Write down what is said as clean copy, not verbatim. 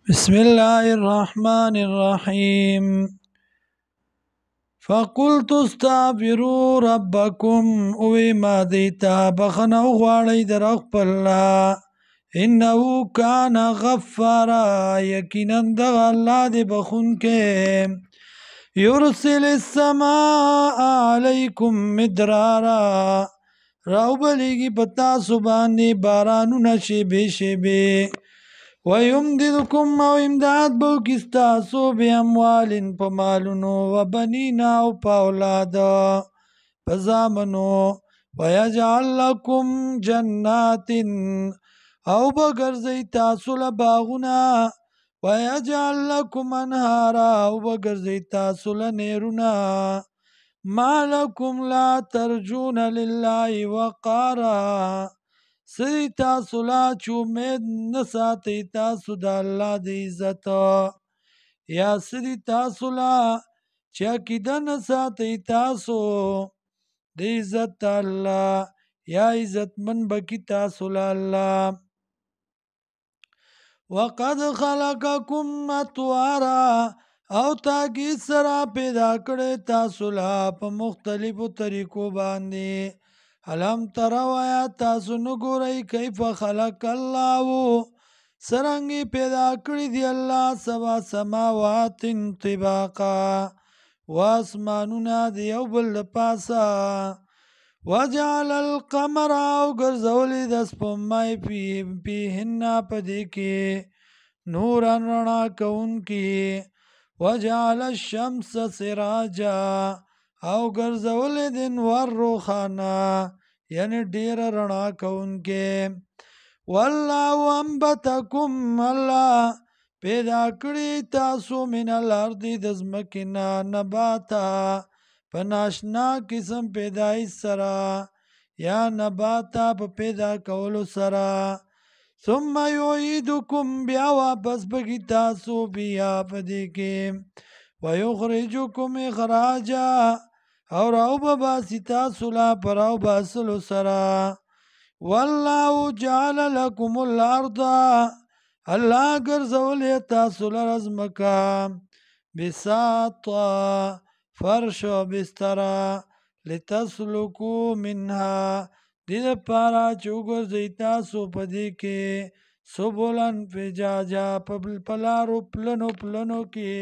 بسم الله الرحمن الرحيم فقلت استغفروا ربكم اوی ما دیتا بخنه غواړی در خپل انه کان غفارا یقینا دغه الله دی بخون کې یرسل السماء علیکم مدرارا راو بلیگی پتا سبانی بارانو شیبه شیبه ويمددكم او امداد بو کستاسو بی اموالن پا مالونو و بنینا او پا اولاد پزامنو ویجعل لکم جنات او بگرزی تاسو لباغونا ویجعل لکم انهارا او بگرزی تاسو لنیرونا ما لکم لا ترجون لله وقارا سری تاسو لا چې امید نه ساتئ تاسو د الله د عزت یا سری تاسو لا چې عقیده نه ساتئ تاسو د عزت الله یا عزتمن بکی تاسو لا الله وقد خلقکم اطوارا او تاکی سرا پیدا کړی تاسو لا په مختلفو طریقو باندې علم ترو آیا تاسو نګورئ کیف خلق الله سرنګي پیدا کړی دی الله سبا سماوات طباقا واسمانونه دی یو بل پاسا وجعل القمر او ګرځولی د سپوږمۍ فیهن پدې کې نورن رڼا کوونکي وجعل الشمس سراجا او ګرځولې د انوار روخانه یعنی ډیر رڼا کوونکې والله انبتکم الله پیدا کړی تاسو من الارض د ځمکې نه نباتا په ناشنا قسم پیدایش سره یا نباتا په پیدا کولو سره ثم یعیدکم بیا واپس بگی تاسو بیا پدې کې ویخرجکم اخراجا او راو بباسی تاسو لا پراو باسلو سرا والله جعل لکم الارض الله ګرځولی تاسو لره ځمکه بساطا فرش و بستره لتسلکو منها دې دپاره چې وګرځئ تاسو په دې کې سبلن فجاجا په لارو پلنو کې